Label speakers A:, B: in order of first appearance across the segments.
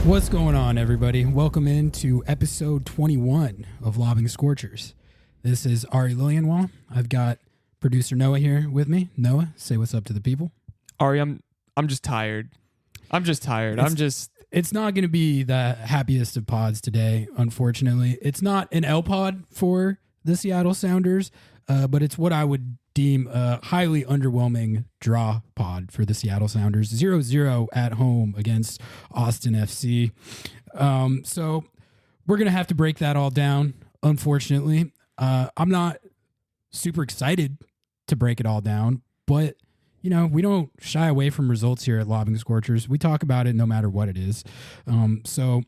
A: What's going on, everybody? Welcome into episode 21 of Lobbing Scorchers. This is Ari and Noah. I've got producer Noah here with me. Noah, say what's up to the people.
B: Ari, I'm just tired.
A: It's not going to be the happiest of pods today, unfortunately. It's not an L pod for the Seattle Sounders, but it's what I would deem a highly underwhelming draw pod for the Seattle Sounders. 0-0 at home against Austin FC. So we're going to have to break that all down, unfortunately. I'm not super excited to break it all down, but you know, we don't shy away from results here at Lobbing Scorchers. We talk about it no matter what it is. So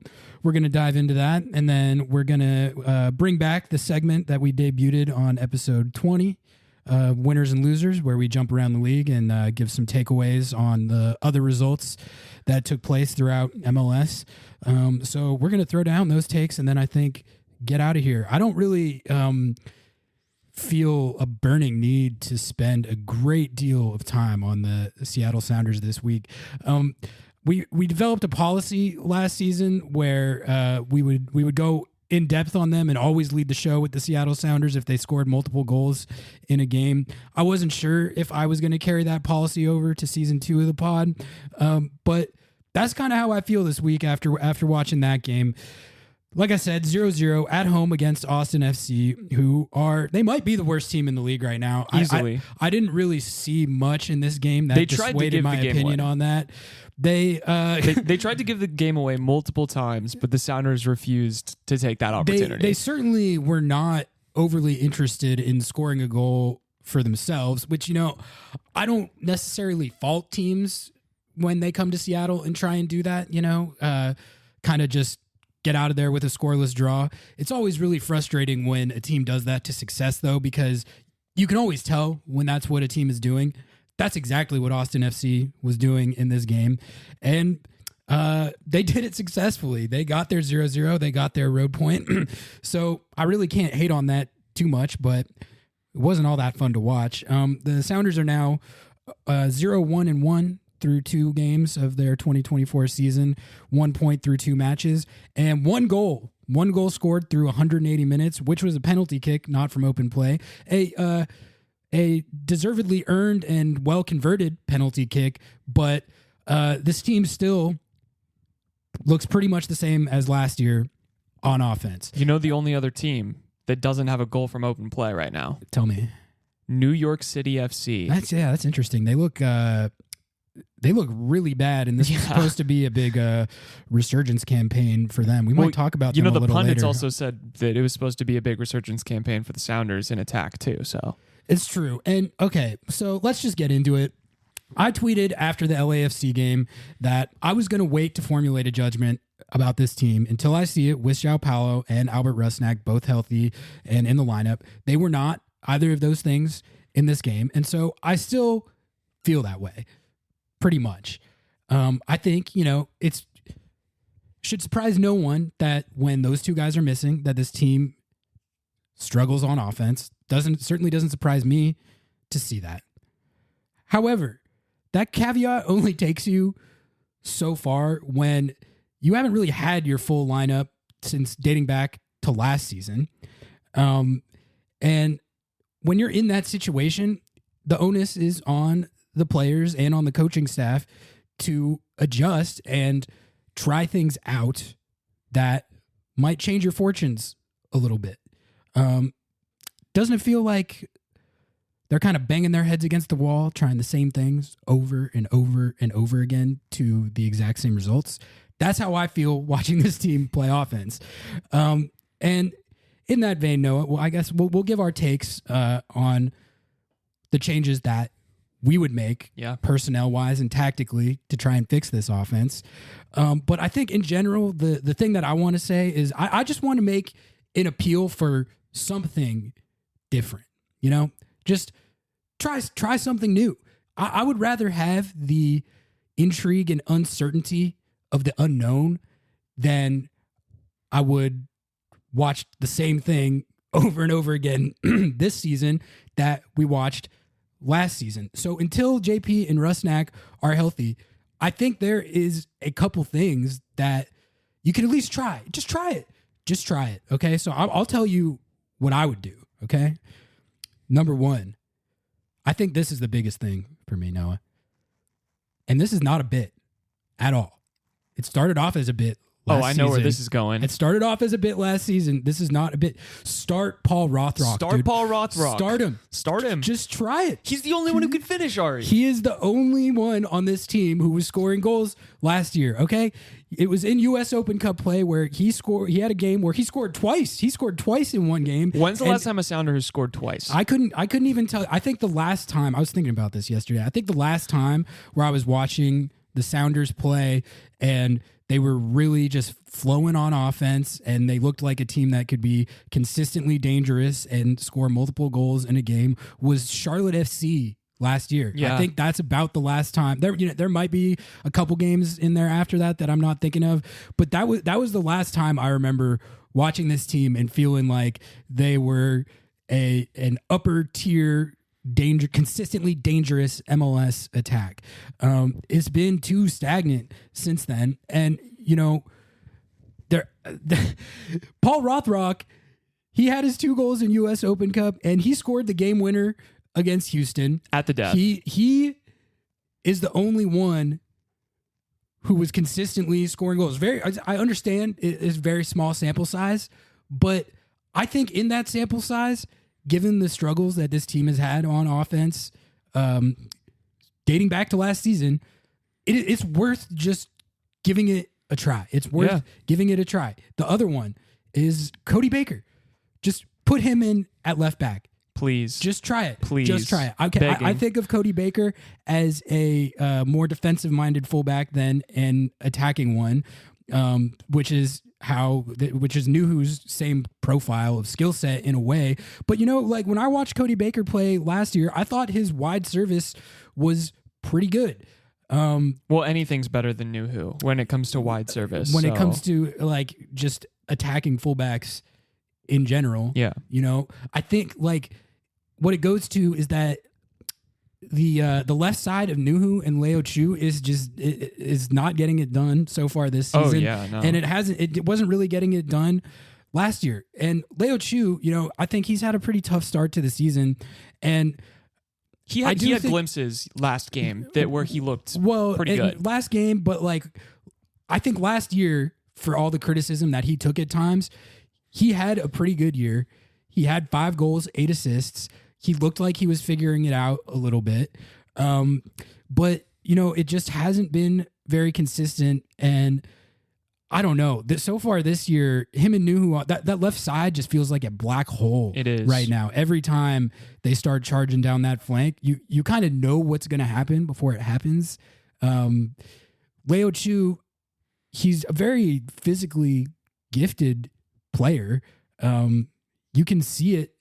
A: we're going to dive into that, and then we're going to bring back the segment that we debuted on episode 20, Winners and Losers, where we jump around the league and give some takeaways on the other results that took place throughout MLS. So we're going to throw down those takes, and then I think get out of here. I don't really feel a burning need to spend a great deal of time on the Seattle Sounders this week. We developed a policy last season where we would go in depth on them and always lead the show with the Seattle Sounders if they scored multiple goals in a game. I wasn't sure if I was going to carry that policy over to season 2 of the pod, but that's kind of how I feel this week after watching that game. Like I said, 0-0 at home against Austin FC, they might be the worst team in the league right now.
B: Easily.
A: I didn't really see much in this game that dissuaded my opinion on that. They
B: tried to give the game away multiple times, but the Sounders refused to take that opportunity.
A: They certainly were not overly interested in scoring a goal for themselves, which, you know, I don't necessarily fault teams when they come to Seattle and try and do that, you know, kind of just get out of there with a scoreless draw. It's always really frustrating when a team does that to success, though, because you can always tell when that's what a team is doing. That's exactly what Austin FC was doing in this game. And they did it successfully. They got their 0-0. They got their road point. So I really can't hate on that too much, but it wasn't all that fun to watch. The Sounders are now 0-1-1 through 2 games of their 2024 season, 1 point through 2 matches, and one goal scored through 180 minutes, which was a penalty kick, not from open play. A deservedly earned and well-converted penalty kick, but this team still looks pretty much the same as last year on offense.
B: You know the only other team that doesn't have a goal from open play right now?
A: Tell me.
B: New York City FC.
A: That's interesting. They look really bad, and this is supposed to be a big resurgence campaign for them. We might talk about them a little later.
B: The pundits also said that it was supposed to be a big resurgence campaign for the Sounders in attack too, so.
A: It's true. And okay, so let's just get into it. I tweeted after the LAFC game that I was going to wait to formulate a judgment about this team until I see it with João Paulo and Albert Rusnak both healthy and in the lineup. They were not either of those things in this game, and so I still feel that way. Pretty much. I think, you know, it should surprise no one that when those two guys are missing, that this team struggles on offense. Certainly doesn't surprise me to see that. However, that caveat only takes you so far when you haven't really had your full lineup since dating back to last season. And when you're in that situation, the onus is on the players and on the coaching staff to adjust and try things out that might change your fortunes a little bit. Doesn't it feel like they're kind of banging their heads against the wall, trying the same things over and over and over again to the exact same results? That's how I feel watching this team play offense. And in that vein, Noah, well, I guess we'll give our takes on the changes that we would make personnel-wise and tactically to try and fix this offense. But I think in general, the thing that I want to say is I just want to make an appeal for something different. You know, just try something new. I would rather have the intrigue and uncertainty of the unknown than I would watch the same thing over and over again this season that we watched last season. So until JP and Rusnak are healthy, I think there is a couple things that you can at least try. Just try it. Just try it. Okay. So I'll tell you what I would do. Okay. Number one, I think this is the biggest thing for me, Noah. And this is not a bit at all. It started off as a bit last
B: I know
A: season.
B: where this is going.
A: It started off as a bit last season. This is not a bit. Start Paul Rothrock.
B: Start Paul Rothrock.
A: Start him.
B: Start him.
A: Just try it.
B: He's the only one who could finish, Ari.
A: He is the only one on this team who was scoring goals last year, okay? It was in U.S. Open Cup play where he had a game where he scored twice. He scored twice in one game.
B: When's the last time a Sounder has scored twice?
A: I couldn't even tell. I think the last time, I was thinking about this yesterday. I think the last time where I was watching the Sounders play and they were really just flowing on offense and they looked like a team that could be consistently dangerous and score multiple goals in a game was Charlotte FC last year.
B: Yeah.
A: I think that's about the last time. There might be a couple games in there after that I'm not thinking of, but that was the last time I remember watching this team and feeling like they were an upper tier consistently dangerous MLS attack. It's been too stagnant since then. And, Paul Rothrock, he had his 2 goals in U.S. Open Cup and he scored the game winner against Houston.
B: At the death.
A: He is the only one who was consistently scoring goals. I understand it is very small sample size, but I think in that sample size, given the struggles that this team has had on offense, dating back to last season, it's worth just giving it a try. It's worth giving it a try. The other one is Cody Baker. Just put him in at left back.
B: Please.
A: Just try it.
B: Please.
A: Just try it. I think of Cody Baker as a more defensive-minded fullback than an attacking one, which is Nuhu's same profile of skill set in a way. But, like when I watched Cody Baker play last year, I thought his wide service was pretty good.
B: Well, anything's better than Nuhu when it comes to wide service.
A: When it comes to like just attacking fullbacks in general.
B: Yeah.
A: I think like what it goes to is that the left side of Nuhu and Leo Chu is not getting it done so far this season.
B: Oh yeah, no.
A: And it wasn't really getting it done last year. And Leo Chu, I think he's had a pretty tough start to the season. And
B: he had glimpses last game where he looked pretty good.
A: Last game, but like I think last year, for all the criticism that he took at times, he had a pretty good year. He had 5 goals, 8 assists. He looked like he was figuring it out a little bit. But, it just hasn't been very consistent. And I don't know. So far this year, him and Nuhu, that left side just feels like a black hole.
B: It is.
A: Right now. Every time they start charging down that flank, you kind of know what's going to happen before it happens. Leo Chu, he's a very physically gifted player. You can see it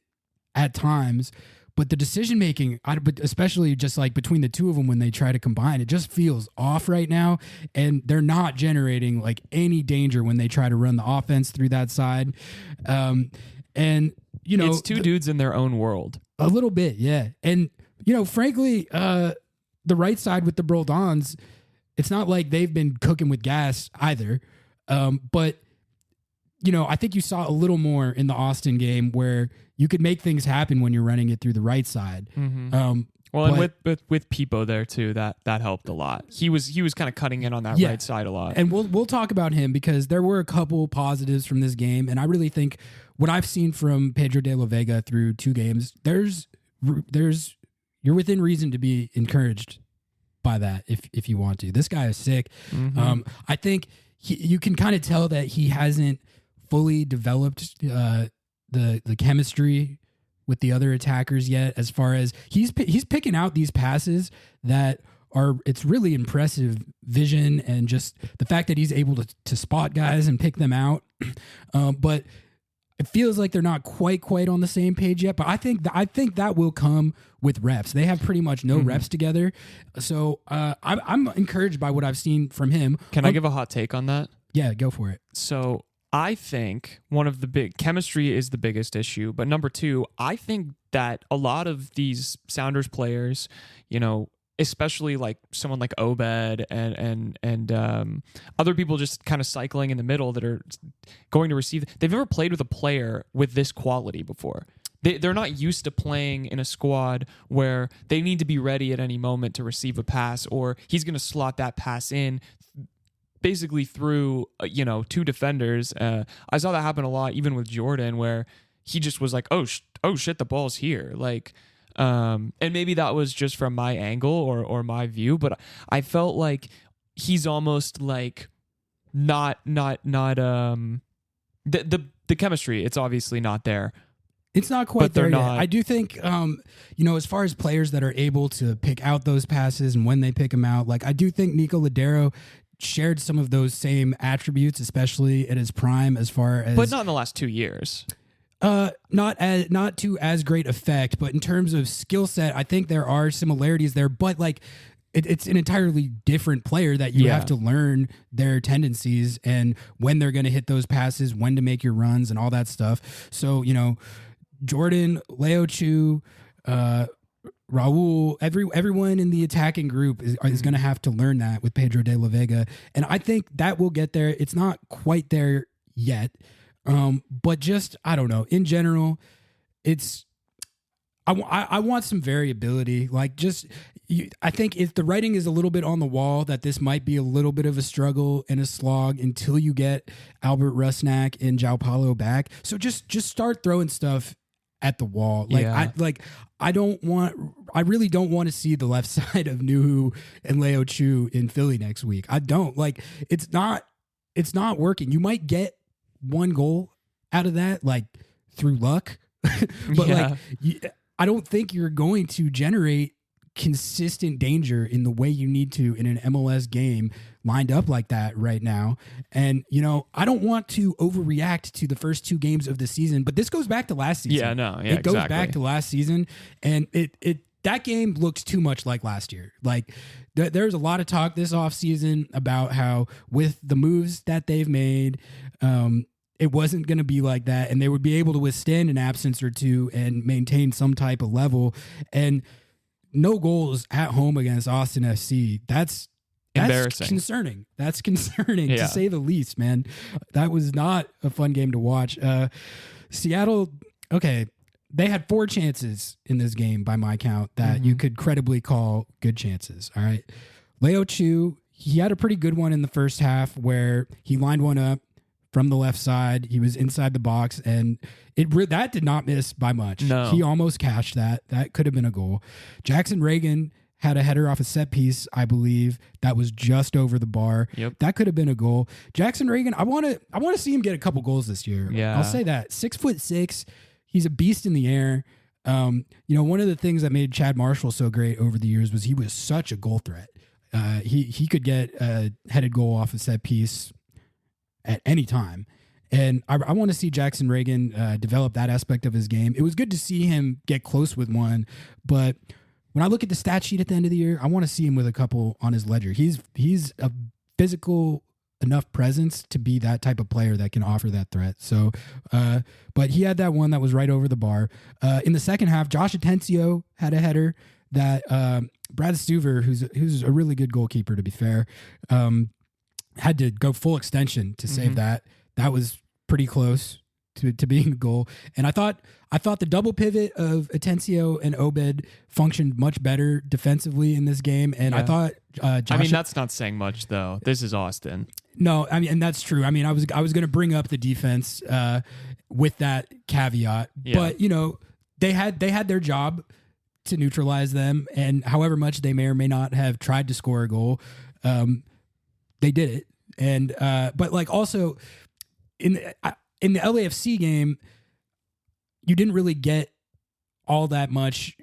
A: at times, but the decision making, especially just like between the two of them when they try to combine, it just feels off right now, and they're not generating like any danger when they try to run the offense through that side. And
B: it's two dudes in their own world,
A: a little bit, yeah. And frankly, the right side with the Broldons, it's not like they've been cooking with gas either. But I think you saw a little more in the Austin game where you could make things happen when you're running it through the right side.
B: Mm-hmm. And with Pipo there too, that helped a lot. He was kind of cutting in on that right side a lot.
A: And we'll talk about him because there were a couple positives from this game, and I really think what I've seen from Pedro de la Vega through 2 games, you're within reason to be encouraged by that if you want to. This guy is sick. Mm-hmm. I think you can kind of tell that he hasn't fully developed the chemistry with the other attackers yet, as far as he's picking out these passes that it's really impressive vision and just the fact that he's able to spot guys and pick them out. But it feels like they're not quite on the same page yet, but I think that will come with reps. They have pretty much no reps together. So I'm encouraged by what I've seen from him.
B: Can I give a hot take on that?
A: Yeah, go for it.
B: So I think one of the big chemistry is the biggest issue, but number 2, I think that a lot of these Sounders players, especially like someone like Obed and other people just kind of cycling in the middle that are going to receive. They've never played with a player with this quality before. They're not used to playing in a squad where they need to be ready at any moment to receive a pass, or he's going to slot that pass in basically through, two defenders. I saw that happen a lot, even with Jordan, where he just was like, oh shit, the ball's here. Like, and maybe that was just from my angle or my view, but I felt like he's almost like not the chemistry. It's obviously not there.
A: It's not quite there yet. I do think, as far as players that are able to pick out those passes and when they pick them out, like I do think Nico Ladero shared some of those same attributes, especially at his prime, as far as,
B: but not in the last 2 years.
A: Not to as great effect, but in terms of skill set, I think there are similarities there. But like, it's an entirely different player that you have to learn their tendencies and when they're going to hit those passes, when to make your runs, and all that stuff. So Jordan, Leo Chu, Raul, everyone in the attacking group is going to have to learn that with Pedro de la Vega. And I think that will get there. It's not quite there yet. But just, I don't know, in general, I want some variability. Like I think if the writing is a little bit on the wall that this might be a little bit of a struggle and a slog until you get Albert Rusnak and João Paulo back. So just start throwing stuff at the wall. I really don't want to see the left side of Nuhu and Leo Chu in Philly next week. I don't. Like, it's not working. You might get one goal out of that, like through luck, but I don't think you're going to generate consistent danger in the way you need to in an MLS game lined up like that right now. And, I don't want to overreact to the first 2 games of the season, but this goes back to last season. It goes back to last season, and that game looks too much like last year. Like there's a lot of talk this offseason about how with the moves that they've made, it wasn't going to be like that, and they would be able to withstand an absence or two and maintain some type of level. And no goals at home against Austin FC. That's
B: embarrassing.
A: Concerning. That's concerning to say the least, man. That was not a fun game to watch. Seattle, okay, they had 4 chances in this game by my count that you could credibly call good chances. All right. Leo Chu, he had a pretty good one in the first half where he lined one up from the left side. He was inside the box, and that did not miss by much.
B: No.
A: He almost cashed that. That could have been a goal. Jackson Reagan had a header off a set piece, I believe, that was just over the bar.
B: Yep.
A: That could have been a goal. Jackson Reagan, I want to see him get a couple goals this year.
B: Yeah.
A: I'll say that. 6'6", he's a beast in the air. One of the things that made Chad Marshall so great over the years was he was such a goal threat. He could get a headed goal off a set piece at any time. And I want to see Jackson Reagan develop that aspect of his game. It was good to see him get close with one, but when I look at the stat sheet at the end of the year, I want to see him with a couple on his ledger. He's a physical enough presence to be that type of player that can offer that threat. So, but he had that one that was right over the bar. In the second half, Josh Atencio had a header that Brad Stuver, who's a really good goalkeeper, to be fair, had to go full extension to save that. That was pretty close to being a goal. And I thought the double pivot of Atencio and Obed functioned much better defensively in this game. And I thought Josh,
B: that's not saying much though. This is Austin.
A: No, and that's true. I was going to bring up the defense with that caveat, but they had their job to neutralize them, and however much they may or may not have tried to score a goal, they did it. And but like also in the LAFC game, you didn't really get all that much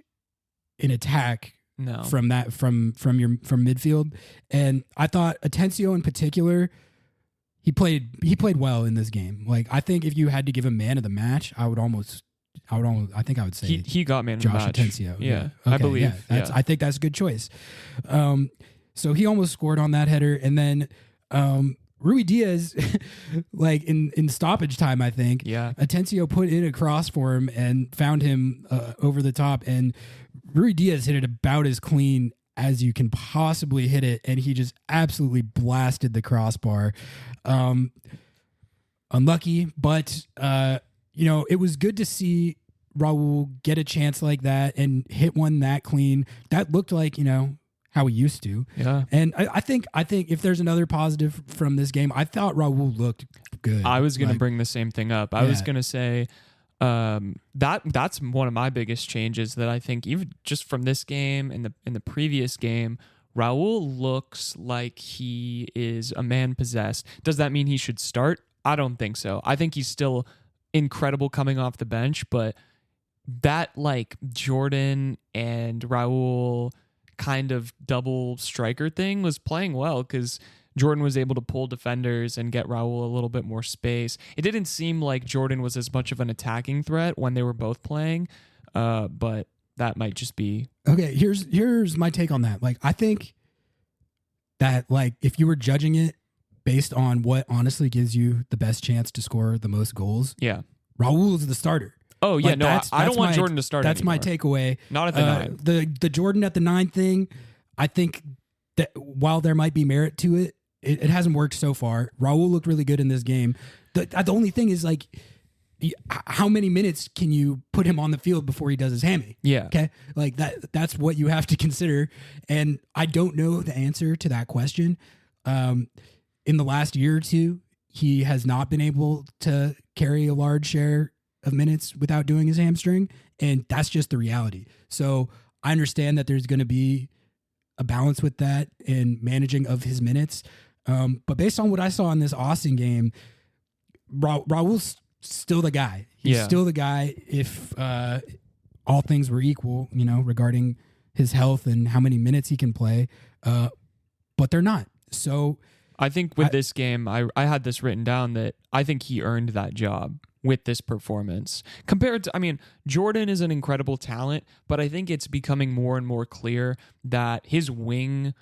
A: in attack from midfield. And I thought Atencio in particular, he played well in this game. Like, I think if you had to give a man of the match, I think I would say
B: he got man of the match.
A: Josh Atencio.
B: Yeah,
A: Okay,
B: I believe.
A: I think that's a good choice. So he almost scored on that header, and then Rui Diaz, like in stoppage time, I think.
B: Yeah.
A: Atencio put in a cross for him and found him over the top, and Rui Diaz hit it about as clean as you can possibly hit it, and he just absolutely blasted the crossbar. Unlucky, but it was good to see Raul get a chance like that and hit one that clean. That looked like how he used to.
B: Yeah.
A: And I think if there's another positive from this game, I thought Raul looked good.
B: I was going to bring the same thing up. I was going to say that's one of my biggest changes that I think even just from this game and in the previous game, Raul looks like he is a man possessed. Does that mean he should start? I don't think so. I think he's still incredible coming off the bench, but that like Jordan and Raul kind of double striker thing was playing well because Jordan was able to pull defenders and get Raul a little bit more space. It didn't seem like Jordan was as much of an attacking threat when they were both playing, but that might just be...
A: Okay, here's my take on that. Like, I think that like if you were judging it based on what honestly gives you the best chance to score the most goals,
B: yeah,
A: Raul is the starter.
B: Oh yeah,
A: like,
B: no, I don't want Jordan to start.
A: That's
B: anymore.
A: my takeaway.
B: Not at the 9.
A: The Jordan at the 9 thing, I think that while there might be merit to it, it hasn't worked so far. Raul looked really good in this game. The only thing is like, how many minutes can you put him on the field before he does his hammy?
B: Yeah.
A: Okay. Like that's what you have to consider. And I don't know the answer to that question. In the last year or two, he has not been able to carry a large share of minutes without doing his hamstring. And that's just the reality. So I understand that there's going to be a balance with that in managing of his minutes. But based on what I saw in this Austin game, Raul's still the guy. He's still the guy if all things were equal, regarding his health and how many minutes he can play. But they're not. So
B: I think with this game, I had this written down that I think he earned that job with this performance. Compared to, Jordan is an incredible talent, but I think it's becoming more and more clear that his wing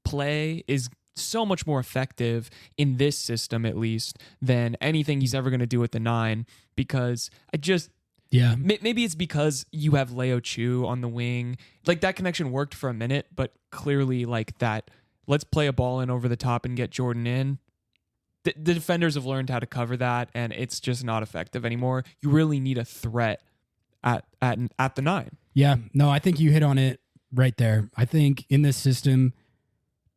B: play is so much more effective in this system, at least, than anything he's ever going to do at the 9, because maybe it's because you have Leo Chu on the wing. Like, that connection worked for a minute, but clearly, like, that let's play a ball in over the top and get Jordan in. The defenders have learned how to cover that, and it's just not effective anymore. You really need a threat at the 9.
A: Yeah, no, I think you hit on it right there. I think in this system,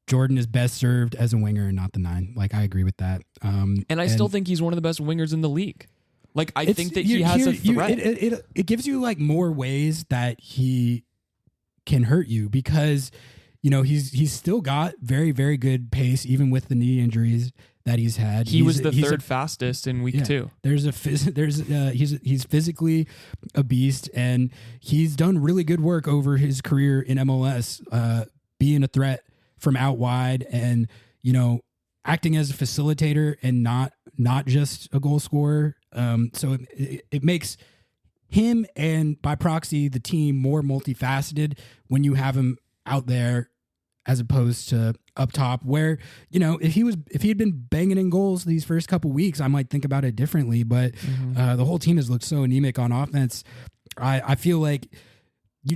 A: Jordan is best served as a winger and not the 9. Like, I agree with that.
B: And I still think he's one of the best wingers in the league. Like, I think that he has a threat.
A: It gives you like more ways that he can hurt you because, he's still got very, very good pace, even with the knee injuries that he's had.
B: He was the third fastest in week 2.
A: He's physically a beast, and he's done really good work over his career in MLS, being a threat from out wide and, acting as a facilitator and not just a goal scorer. So it makes him and by proxy the team more multifaceted when you have him out there as opposed to up top where, if he had been banging in goals these first couple weeks, I might think about it differently. But the whole team has looked so anemic on offense. I feel like you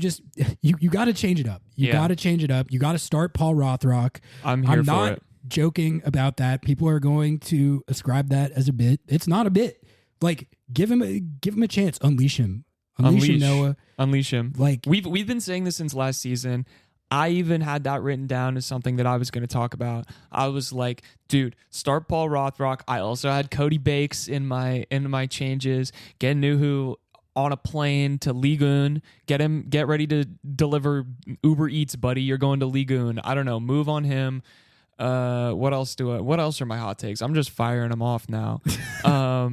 A: got to change it up. You got to change it up. You got to start Paul Rothrock.
B: I'm here for it.
A: Joking about that. People are going to ascribe that as a bit. It's not a bit. Like, give him a chance. Unleash him. Unleash him, Noah.
B: Unleash him.
A: Like,
B: we've been saying this since last season. I even had that written down as something that I was going to talk about. I was like, dude, start Paul Rothrock. I also had Cody Bakes in my changes. Get Nuhu on a plane to Ligoon. Get ready to deliver Uber Eats, buddy. You're going to Ligoon. I don't know. Move on him. What else are my hot takes? I'm just firing them off now. There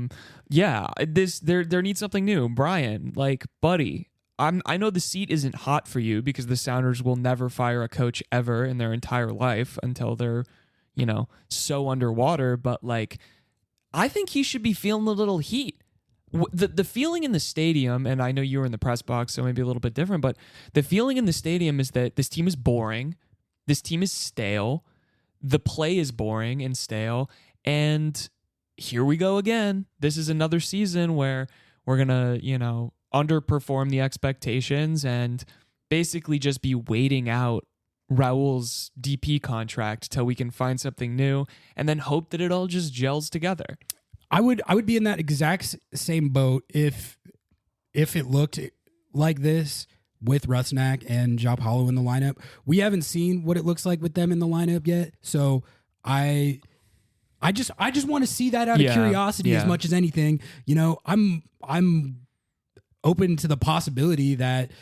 B: needs something new. Brian, like, buddy, I know the seat isn't hot for you because the Sounders will never fire a coach ever in their entire life until they're, so underwater. But like, I think he should be feeling a little heat. The feeling in the stadium, and I know you were in the press box, so maybe a little bit different, but the feeling in the stadium is that this team is boring. This team is stale. The play is boring and stale. And here we go again. This is another season where we're going to, underperform the expectations and basically just be waiting out Raul's DP contract till we can find something new, and then hope that it all just gels together.
A: I would be in that exact same boat if it looked like this with Rusnak and Joao Paulo in the lineup. We haven't seen what it looks like with them in the lineup yet, so I just want to see that out of curiosity as much as anything. You know, I'm open to the possibility that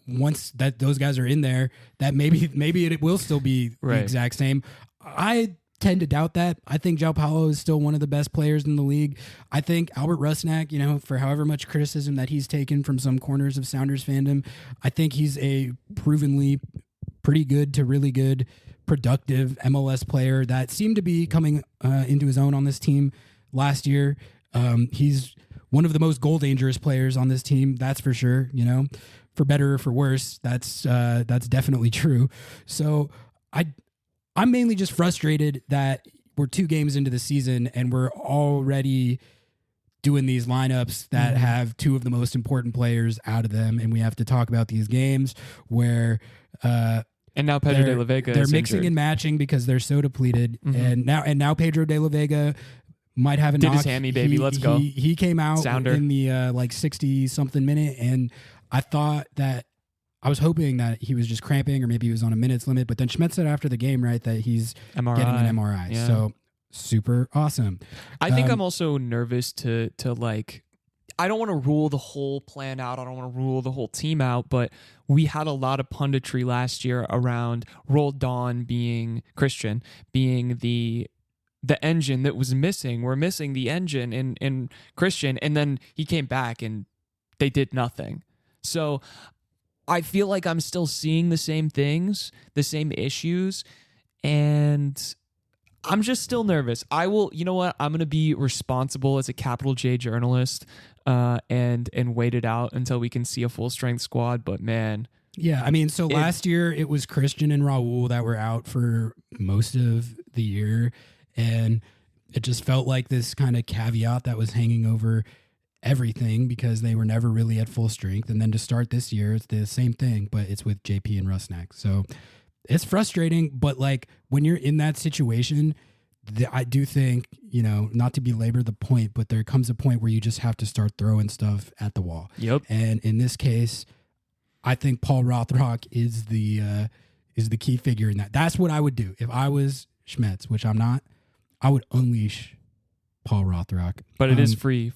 A: once that those guys are in there, that maybe it will still be the exact same. I tend to doubt that. I think Joao Paulo is still one of the best players in the league. I think Albert Rusnak, you know, for however much criticism that he's taken from some corners of Sounders fandom, I think he's a provenly pretty good to really good, productive MLS player that seemed to be coming into his own on this team last year. He's one of the most goal dangerous players on this team, that's for sure. You know, for better or for worse, that's definitely true. So I'm mainly just frustrated that we're 2 games into the season and we're already doing these lineups that have 2 of the most important players out of them, and we have to talk about these games where
B: and now Pedro de la Vega
A: they're
B: is
A: mixing
B: injured.
A: and matching because they're so depleted, and now Pedro de la Vega might have a knock.
B: His hammy, baby. Let's go.
A: He came out
B: Sounder.
A: in the like 60 something minute, and I was hoping that he was just cramping or maybe he was on a minutes limit, but then Schmidt said after the game, right, that he's
B: MRI.
A: getting an MRI.
B: Yeah.
A: So super awesome.
B: I think I'm also nervous to like, I don't want to rule the whole plan out. I don't want to rule the whole team out, but we had a lot of punditry last year around Roldan Christian being the engine that was missing. We're missing the engine in Christian, and then he came back and they did nothing. So I feel like I'm still seeing the same things, the same issues, and I'm just still nervous. You know what? I'm going to be responsible as a capital J journalist and wait it out until we can see a full strength squad. But man.
A: Yeah, I mean, so last year it was Christian and Raul that were out for most of the year, and it just felt like this kind of caveat that was hanging over everything because they were never really at full strength. And then to start this year, it's the same thing, but it's with JP and Rusnak. So it's frustrating, but like when you're in that situation, I do think, you know, not to belabor the point, but there comes a point where you just have to start throwing stuff at the wall.
B: Yep.
A: And in this case, I think Paul Rothrock is the key figure in that. That's what I would do if I was Schmetz, which I'm not. I would unleash Paul Rothrock.
B: But it is free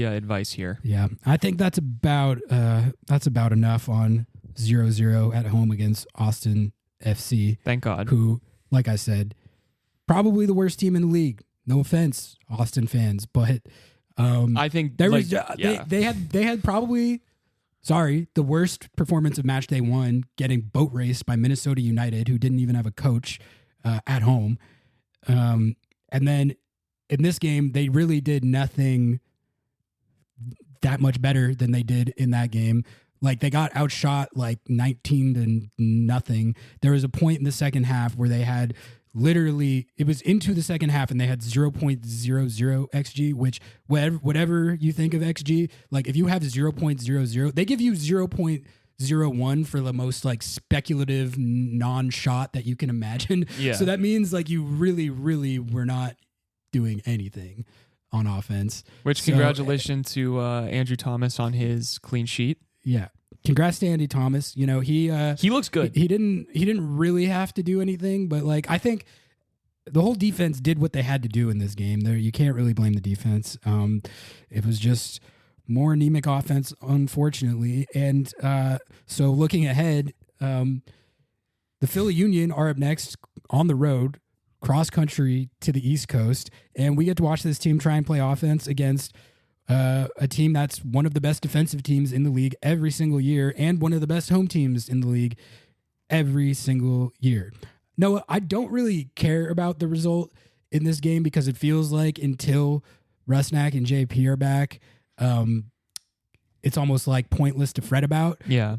B: advice here.
A: Yeah, I think that's about enough on 0-0 at home against Austin FC.
B: Thank God.
A: Who, like I said, probably the worst team in the league. No offense, Austin fans, but
B: I think
A: there was they had probably the worst performance of matchday 1, getting boat raced by Minnesota United, who didn't even have a coach at home, and then in this game they really did nothing that much better than they did in that game. Like they got outshot like 19-0. There was a point in the second half where they had literally, it was into the second half and they had 0.00 XG, which whatever you think of XG, like if you have 0.00, they give you 0.01 for the most like speculative non-shot that you can imagine.
B: Yeah.
A: So that means like you really, really were not doing anything on offense.
B: Which congratulations to Andrew Thomas on his clean sheet.
A: Yeah. Congrats to Andy Thomas. You know, he
B: looks good.
A: He didn't really have to do anything, but like I think the whole defense did what they had to do in this game. There, you can't really blame the defense. It was just more anemic offense, unfortunately. And so looking ahead, the Philly Union are up next on the road, cross country to the East Coast, and we get to watch this team try and play offense against a team that's one of the best defensive teams in the league every single year and one of the best home teams in the league every single year. Noah, I don't really care about the result in this game because it feels like until Rusnak and JP are back, it's almost like pointless to fret about.
B: Yeah.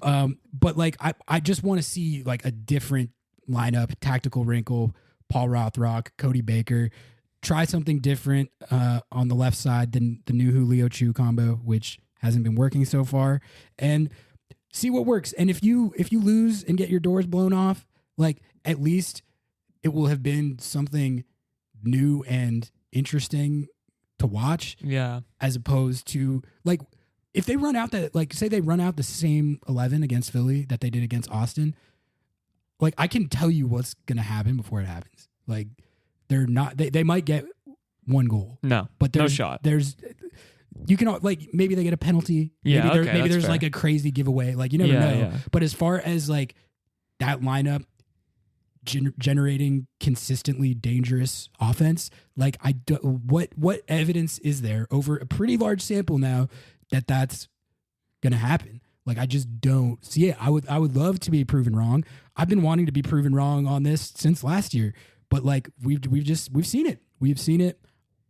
A: But like I just want to see like a different lineup, tactical wrinkle, Paul Rothrock, Cody Baker. Try something different on the left side than the new Julio Chu combo, which hasn't been working so far, and see what works. And if you lose and get your doors blown off, like at least it will have been something new and interesting to watch.
B: Yeah.
A: As opposed to like if they run out that like say they run out the same 11 against Philly that they did against Austin, like I can tell you what's gonna happen before it happens. Like they're not they might get one goal.
B: No.
A: But
B: no shot.
A: There's you can like maybe they get a penalty.
B: Yeah,
A: Maybe there's
B: fair.
A: like a crazy giveaway. Like you never know. Yeah. But as far as like that lineup generating consistently dangerous offense, like what evidence is there over a pretty large sample now that that's gonna happen? Like I just don't see it. I would love to be proven wrong. I've been wanting to be proven wrong on this since last year, but like we've seen it. We've seen it.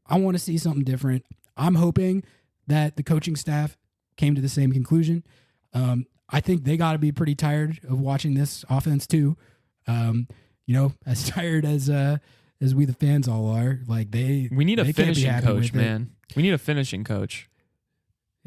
A: I want to see something different. I'm hoping that the coaching staff came to the same conclusion. I think they got to be pretty tired of watching this offense too. As tired as we the fans all are. Like we
B: need a finishing coach, man. We need a finishing coach.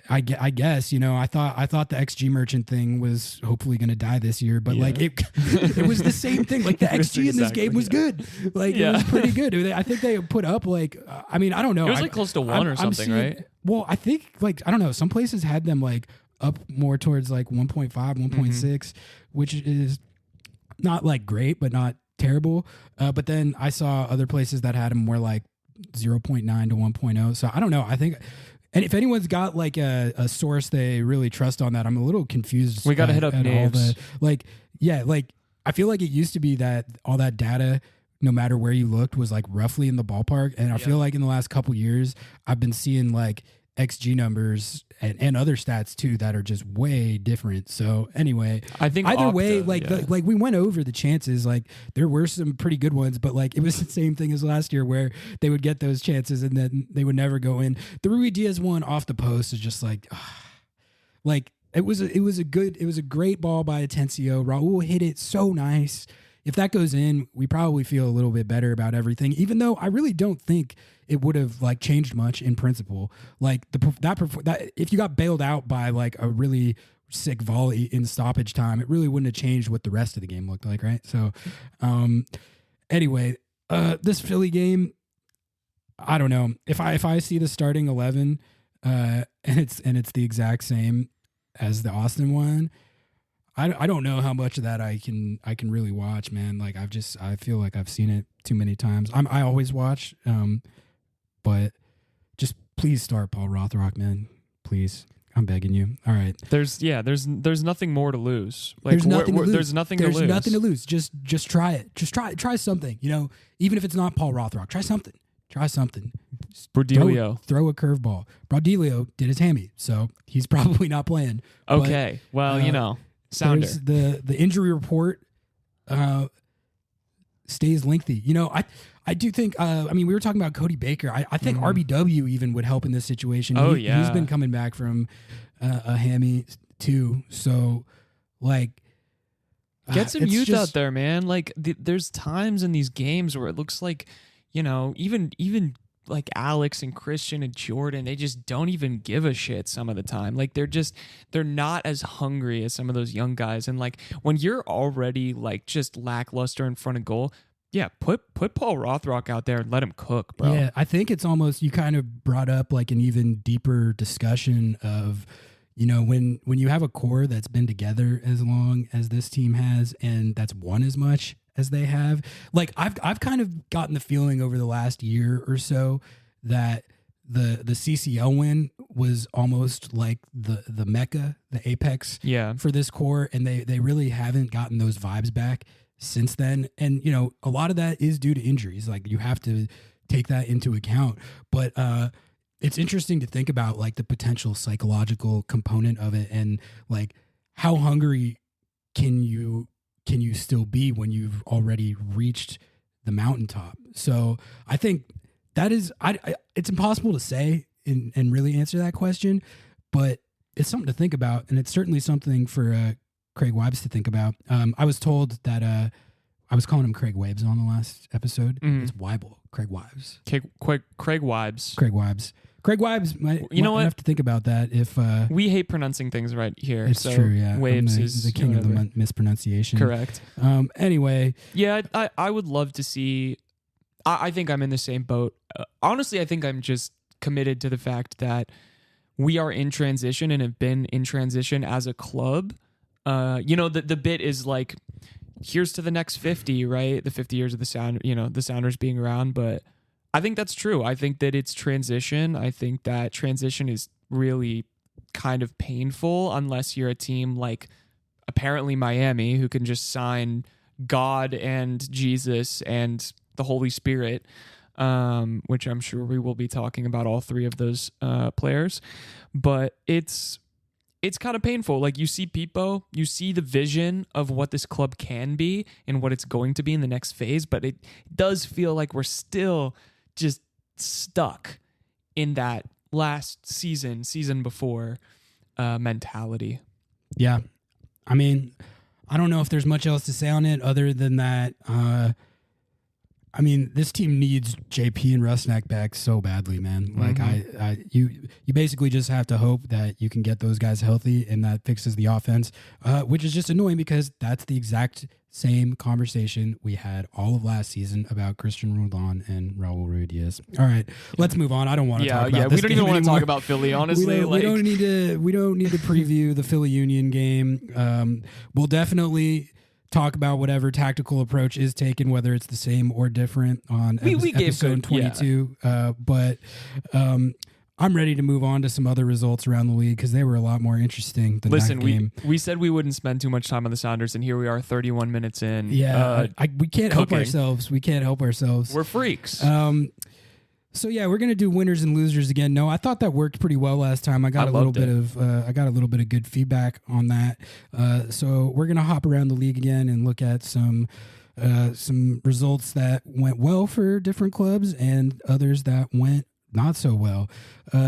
A: I guess, I thought the XG merchant thing was hopefully going to die this year, but like it was the same thing. Like the XG in this game was good. Like it was pretty good. I think they put up like, I don't know.
B: It was like close to 1 or something, right?
A: Well, I think like, I don't know. Some places had them like up more towards like 1.5, 1.6, which is not like great, but not terrible. But then I saw other places that had them more like 0.9 to 1.0. So I don't know. I think, and if anyone's got like a source they really trust on that, I'm a little confused.
B: We got to hit up names.
A: I feel like it used to be that all that data, no matter where you looked, was like roughly in the ballpark. And I feel like in the last couple years, I've been seeing like XG numbers and other stats too that are just way different. So anyway,
B: I think
A: either way, like we went over the chances. Like there were some pretty good ones, but like it was the same thing as last year where they would get those chances and then they would never go in. The Rui Diaz one off the post is just like, like it was a great ball by Atencio. Raul hit it so nice. If that goes in, we probably feel a little bit better about everything, even though I really don't think it would have like changed much in principle. Like that if you got bailed out by like a really sick volley in stoppage time, it really wouldn't have changed what the rest of the game looked like, right? So anyway, this Philly game, I don't know. If I see the starting 11 and it's the exact same as the Austin one, I don't know how much of that I can really watch, man. Like I feel like I've seen it too many times. I always watch, but just please start Paul Rothrock, man. Please, I'm begging you. All right.
B: There's nothing more to lose. Like
A: there's nothing to lose.
B: There's nothing to lose.
A: There's nothing to lose. Just try it. Just try something. Even if it's not Paul Rothrock, try something. Try something.
B: Brodilio.
A: Throw a curveball. Brodilio did his hammy, so he's probably not playing.
B: Okay. But, Sounder.
A: The injury report stays lengthy. I do think, we were talking about Cody Baker. I think RBW even would help in this situation. He's been coming back from a hammy too. So, like,
B: get some youth out there, man. Like, there's times in these games where it looks like, even like Alex and Christian and Jordan, they just don't even give a shit some of the time. Like they're not as hungry as some of those young guys. And like when you're already like just lackluster in front of goal, yeah, put Paul Rothrock out there and let him cook, bro.
A: Yeah, I think it's almost, you kind of brought up like an even deeper discussion of, when you have a core that's been together as long as this team has and that's won as much as they have. Like I've kind of gotten the feeling over the last year or so that the CCL win was almost like the mecca, the apex for this core, and they really haven't gotten those vibes back since then. And a lot of that is due to injuries. Like you have to take that into account. But it's interesting to think about like the potential psychological component of it and like how hungry can you still be when you've already reached the mountaintop. So I think that is, it's impossible to say and really answer that question, but it's something to think about. And it's certainly something for Craig Weibs to think about. I was told that I was calling him Craig Weibs on the last episode. It's Weibel, Craig Weibs.
B: Craig Weibs.
A: Craig Weibs. Craig Wives might
B: what?
A: have to think about that if
B: we hate pronouncing things right here.
A: it's
B: so
A: true. Yeah,
B: Waves
A: I'm
B: is
A: the king of
B: whatever.
A: the mispronunciation.
B: Correct.
A: Anyway,
B: Yeah, I would love to see. I think I'm in the same boat. Honestly, I think I'm just committed to the fact that we are in transition and have been in transition as a club. The bit is like, here's to the next 50, right? The 50 years of the the Sounders being around. But I think that's true. I think that it's transition. I think that transition is really kind of painful unless you're a team like apparently Miami, who can just sign God and Jesus and the Holy Spirit, which I'm sure we will be talking about all three of those players. But it's kind of painful. Like, you see Pipo, you see the vision of what this club can be and what it's going to be in the next phase, but it does feel like we're still just stuck in that last season before mentality.
A: yeah. I mean, I don't know if there's much else to say on it other than that. I mean, this team needs JP and Rusnak back so badly, man. Like, you basically just have to hope that you can get those guys healthy and that fixes the offense, which is just annoying because that's the exact same conversation we had all of last season about Christian Roldan and Raul Ruiz. All right, let's move on. I don't want to talk about this.
B: We don't even want to talk about Philly, honestly.
A: We don't need to preview the Philly Union game. We'll definitely talk about whatever tactical approach is taken, whether it's the same or different on episode 22. But I'm ready to move on to some other results around the league because they were a lot more interesting than that game.
B: We said we wouldn't spend too much time on the Sounders, and here we are 31 minutes in.
A: Yeah, we can't help
B: cooking.
A: ourselves. We can't help ourselves.
B: We're freaks.
A: So yeah, we're gonna do winners and losers again. No, I thought that worked pretty well last time. I got a little bit of good feedback on that. So we're gonna hop around the league again and look at some results that went well for different clubs and others that went not so well.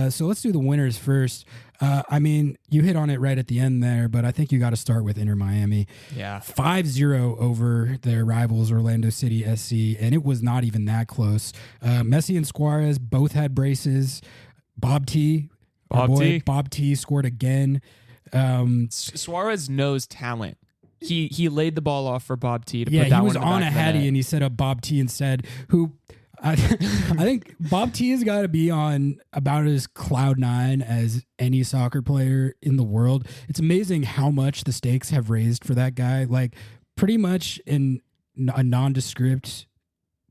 A: So let's do the winners first. I mean, you hit on it right at the end there, but I think you got to start with Inter Miami.
B: Yeah.
A: 5-0 over their rivals, Orlando City SC, and it was not even that close. Messi and Suarez both had braces. Bob T scored again.
B: Suarez knows talent. He laid the ball off for Bob T to put that one in the back.
A: Yeah, he was on a Hattie and he set up Bob T instead, who I think Bob T has got to be on about as cloud nine as any soccer player in the world. It's amazing how much the stakes have raised for that guy. Like, pretty much a nondescript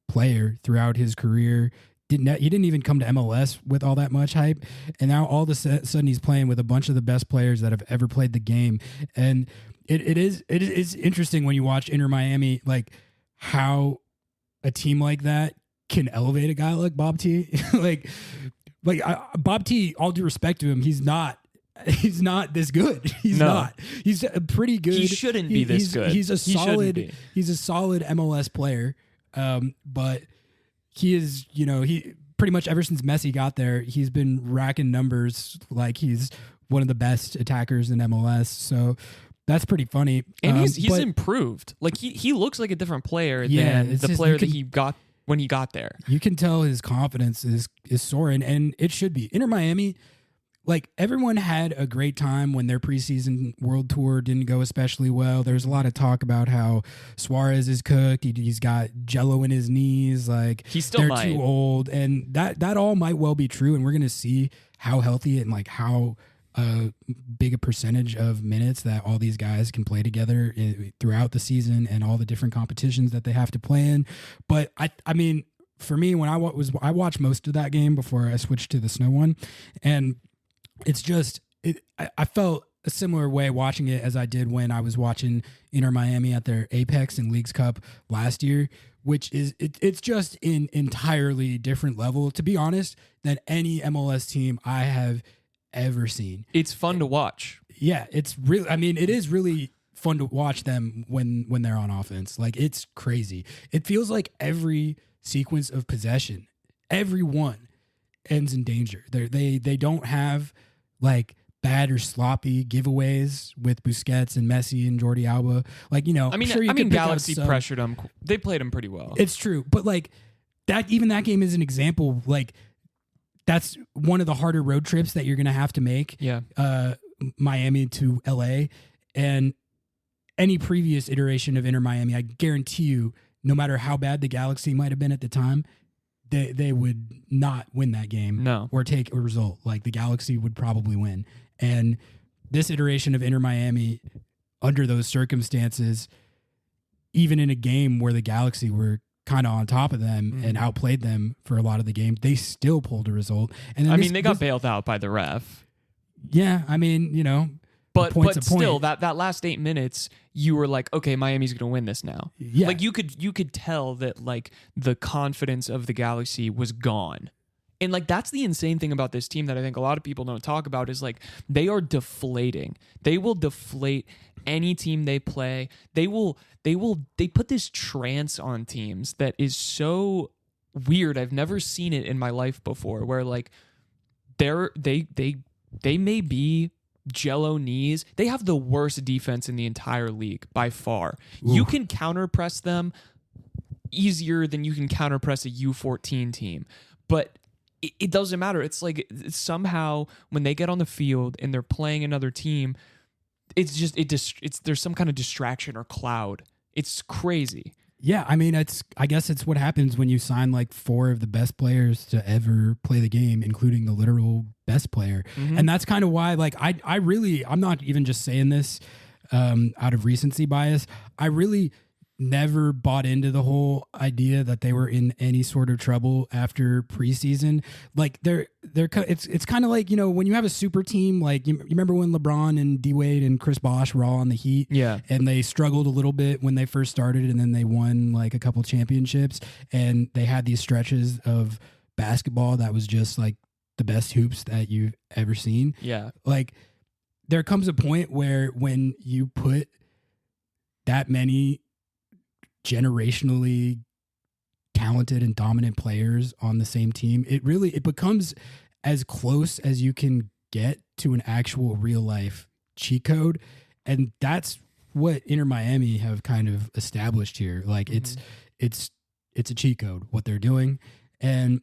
A: player throughout his career. He didn't even come to MLS with all that much hype, and now all of a sudden he's playing with a bunch of the best players that have ever played the game. And it is interesting when you watch Inter Miami, like how a team like that can elevate a guy like Bob T. Bob T, all due respect to him, he's not this good. He's not. He's pretty good.
B: He shouldn't be this good.
A: He's a solid MLS player. But he is, he pretty much ever since Messi got there, he's been racking numbers like he's one of the best attackers in MLS. So that's pretty funny.
B: And he's improved. Like he looks like a different player than the player that he got when he got there.
A: You can tell his confidence is soaring, and it should be. Inter Miami, like, everyone had a great time when their preseason world tour didn't go especially well. There's a lot of talk about how Suarez is cooked. He's got jello in his knees. Like, they're too old. And that all might well be true. And we're going to see how healthy and like how big a percentage of minutes that all these guys can play together throughout the season and all the different competitions that they have to play in. But I mean, for me, when I watched most of that game before I switched to the snow one, and it's just I felt a similar way watching it as I did when I was watching Inter Miami at their Apex and Leagues Cup last year, which is it's just an entirely different level, to be honest, than any MLS team I have ever seen.
B: It's fun to watch.
A: Yeah, it's really, I mean, it is really fun to watch them when they're on offense. Like, it's crazy. It feels like every sequence of possession, every one ends in danger. They don't have like bad or sloppy giveaways with Busquets and Messi and Jordi Alba. Like, I mean,
B: Galaxy pressured them. They played them pretty well.
A: It's true, but like that, even that game is an example. Like, that's one of the harder road trips that you're going to have to make.
B: Yeah.
A: Miami to LA, and any previous iteration of Inter Miami, I guarantee you, no matter how bad the Galaxy might have been at the time, they would not win that game or take a result. Like the Galaxy would probably win. And this iteration of Inter Miami, under those circumstances, even in a game where the Galaxy were kind of on top of them and outplayed them for a lot of the game, they still pulled a result. And
B: I mean, they got bailed out by the ref.
A: Yeah, I mean,
B: but still, that last 8 minutes, you were like, okay, Miami's going to win this now.
A: Yeah.
B: Like you could tell that like the confidence of the Galaxy was gone. And like that's the insane thing about this team that I think a lot of people don't talk about is like they are deflating. They will deflate any team they play. They put this trance on teams that is so weird. I've never seen it in my life before where like they may be Jello knees. They have the worst defense in the entire league by far. Ooh. You can counter-press them easier than you can counter-press a U14 team. But it doesn't matter. It's like somehow when they get on the field and they're playing another team, it's just there's some kind of distraction or cloud. It's crazy.
A: Yeah, I mean, I guess it's what happens when you sign like 4 of the best players to ever play the game, including the literal best player. Mm-hmm. And that's kind of why, like, I'm not even just saying this out of recency bias. I really never bought into the whole idea that they were in any sort of trouble after preseason. Like it's kind of like, when you have a super team, like you remember when LeBron and D Wade and Chris Bosh were all on the Heat, and they struggled a little bit when they first started, and then they won like a couple championships, and they had these stretches of basketball that was just like the best hoops that you've ever seen.
B: Yeah,
A: like there comes a point where when you put that many generationally talented and dominant players on the same team, it becomes as close as you can get to an actual real life cheat code. And that's what Inter Miami have kind of established here. Like it's a cheat code, what they're doing. And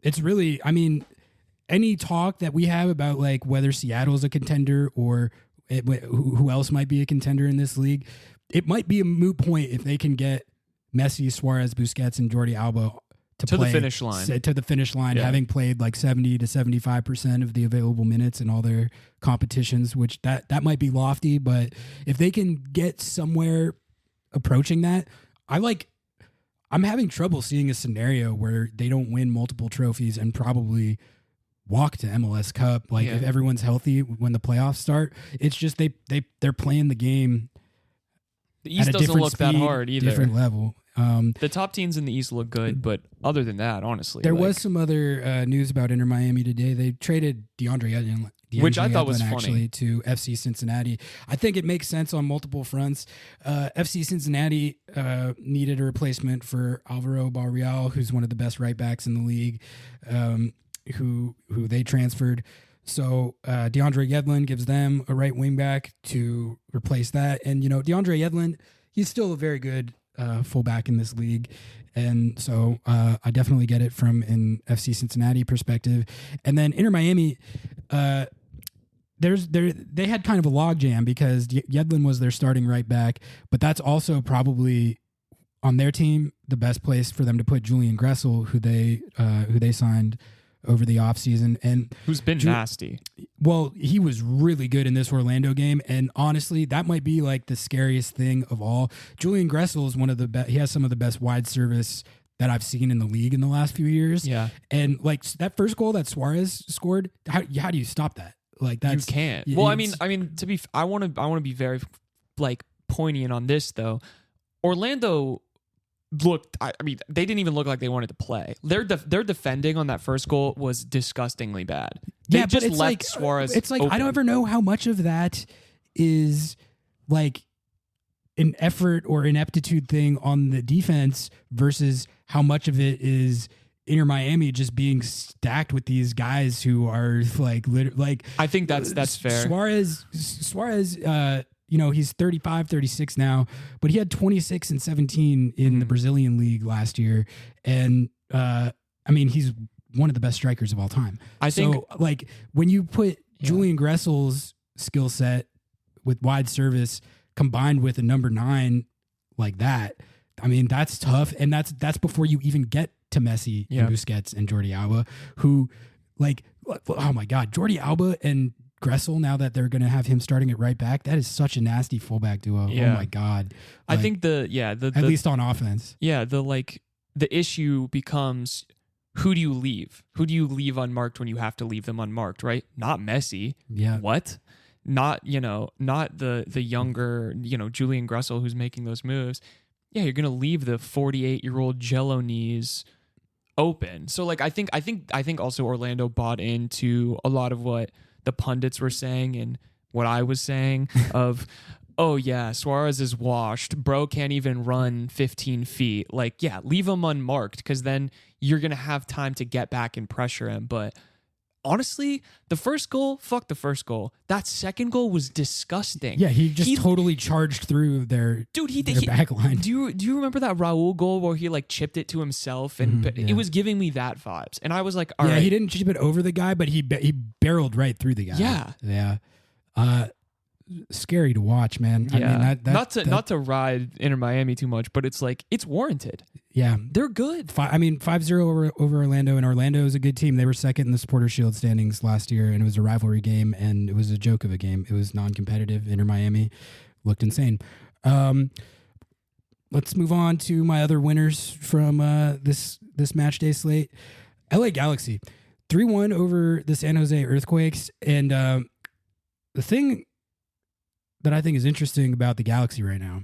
A: it's really, I mean, any talk that we have about like whether Seattle's a contender or who else might be a contender in this league, it might be a moot point if they can get Messi, Suarez, Busquets, and Jordi Alba to play
B: the finish line.
A: To the finish line, having played like 70 to 75% of the available minutes in all their competitions, which that might be lofty, but if they can get somewhere approaching that, I'm having trouble seeing a scenario where they don't win multiple trophies and probably walk to MLS Cup. Like if everyone's healthy when the playoffs start, it's just they're playing the game.
B: The East doesn't look that hard either.
A: Different level.
B: The top teams in the East look good, but other than that, honestly,
A: there was some other news about Inter Miami today. They traded DeAndre Yedlin,
B: which I thought was
A: actually
B: funny,
A: to FC Cincinnati. I think it makes sense on multiple fronts. FC Cincinnati needed a replacement for Alvaro Barreal, who's one of the best right backs in the league, who they transferred. So DeAndre Yedlin gives them a right wing back to replace that. And, DeAndre Yedlin, he's still a very good fullback in this league. And so I definitely get it from an FC Cincinnati perspective. And then Inter Miami, they had kind of a logjam because Yedlin was their starting right back, but that's also probably on their team the best place for them to put Julian Gressel, who they signed over the offseason, and
B: who's been nasty.
A: Well, he was really good in this Orlando game, and honestly, that might be like the scariest thing of all. Julian Gressel is one of the best. He has some of the best wide service that I've seen in the league in the last few years.
B: Yeah,
A: and like that first goal that Suarez scored, how do you stop that? Like that,
B: you can't. Well, I mean, I want to be very like poignant on this though. Orlando looked, I mean, they didn't even look like they wanted to play. Their defending on that first goal was disgustingly bad. They just left like, Suarez.
A: It's like
B: open.
A: I don't ever know how much of that is like an effort or ineptitude thing on the defense versus how much of it is Inter Miami just being stacked with these guys who are like
B: I think that's fair.
A: Suarez, he's 35, 36 now, but he had 26 and 17 in the Brazilian league last year. And, I mean, he's one of the best strikers of all time.
B: I think
A: like when you put Julian Gressel's skill set with wide service combined with a number 9 like that, I mean, that's tough. And that's before you even get to Messi and Busquets and Jordi Alba, who like, oh my God, Jordi Alba and Gressel, now that they're going to have him starting at right back, that is such a nasty fullback duo.
B: Yeah.
A: Oh my God.
B: I
A: Like,
B: think
A: at least on offense.
B: Yeah, the issue becomes, who do you leave? Who do you leave unmarked when you have to leave them unmarked, right? Not Messi.
A: Yeah.
B: What? Not the younger, Julian Gressel who's making those moves. Yeah, you're gonna leave the 48-year-old Jello knees open. So like I think also Orlando bought into a lot of what the pundits were saying and what I was saying of, oh yeah, Suarez is washed. Bro can't even run 15 feet. Like, yeah, leave him unmarked because then you're going to have time to get back and pressure him. But honestly, the first goal, fuck the first goal. That second goal was disgusting.
A: Yeah, he totally charged through their back line.
B: Do you remember that Raul goal where he like chipped it to himself and it was giving me that vibes. And I was like, all right.
A: He didn't chip it over the guy, but he barreled right through the guy.
B: Yeah.
A: Yeah. Scary to watch, man.
B: Yeah.
A: I mean,
B: not to ride Inter Miami too much, but it's like it's warranted.
A: Yeah,
B: they're good.
A: 5-0 over Orlando, and Orlando is a good team. They were second in the Supporter Shield standings last year, and it was a rivalry game, and it was a joke of a game. It was non-competitive. Inter Miami looked insane. Let's move on to my other winners from this match day slate. LA Galaxy 3-1 over the San Jose Earthquakes, and the thing that I think is interesting about the Galaxy right now,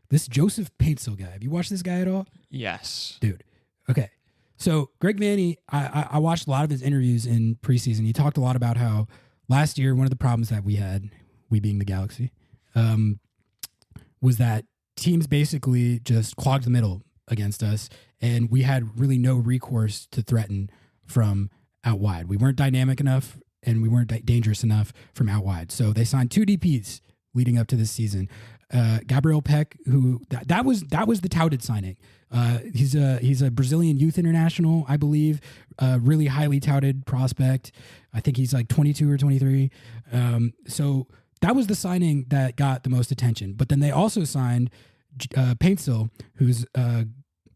A: this Joseph Paintsil guy. Have you watched this guy at all?
B: Yes.
A: Dude. Okay. So Greg Vanney, I watched a lot of his interviews in preseason. He talked a lot about how last year, one of the problems that we had, we being the Galaxy, was that teams basically just clogged the middle against us, and we had really no recourse to threaten from out wide. We weren't dynamic enough, and we weren't dangerous enough from out wide. So they signed 2 DPs leading up to this season. Gabriel Peck, who that was the touted signing. He's a Brazilian youth international, I believe. Really highly touted prospect. I think he's like 22 or 23. So that was the signing that got the most attention. But then they also signed Paintsil, who's a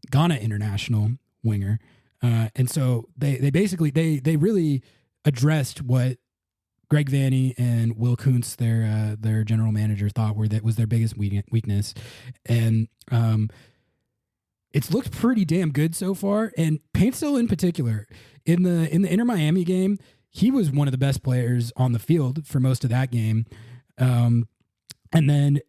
A: Ghana international winger. And so they basically they really addressed what Greg Vanney and Will Kuntz, their general manager, thought was their biggest weakness, and it's looked pretty damn good so far. And Paintsil in particular, in the Inter Miami game, he was one of the best players on the field for most of that game, and then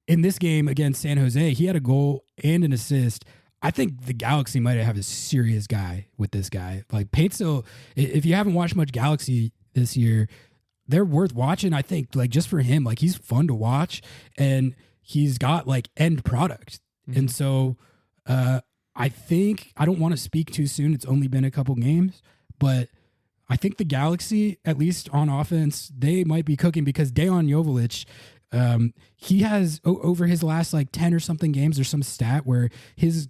A: in this game against San Jose, he had a goal and an assist. I think the Galaxy might have a serious guy with this guy. Like Paintsil, if you haven't watched much Galaxy this year, they're worth watching. I think like just for him, like he's fun to watch and he's got like end product. Mm-hmm. And so I think, I don't want to speak too soon. It's only been a couple games, but I think the Galaxy, at least on offense, they might be cooking because Dejan Joveljic, he has over his last like 10 or something games, there's some stat where his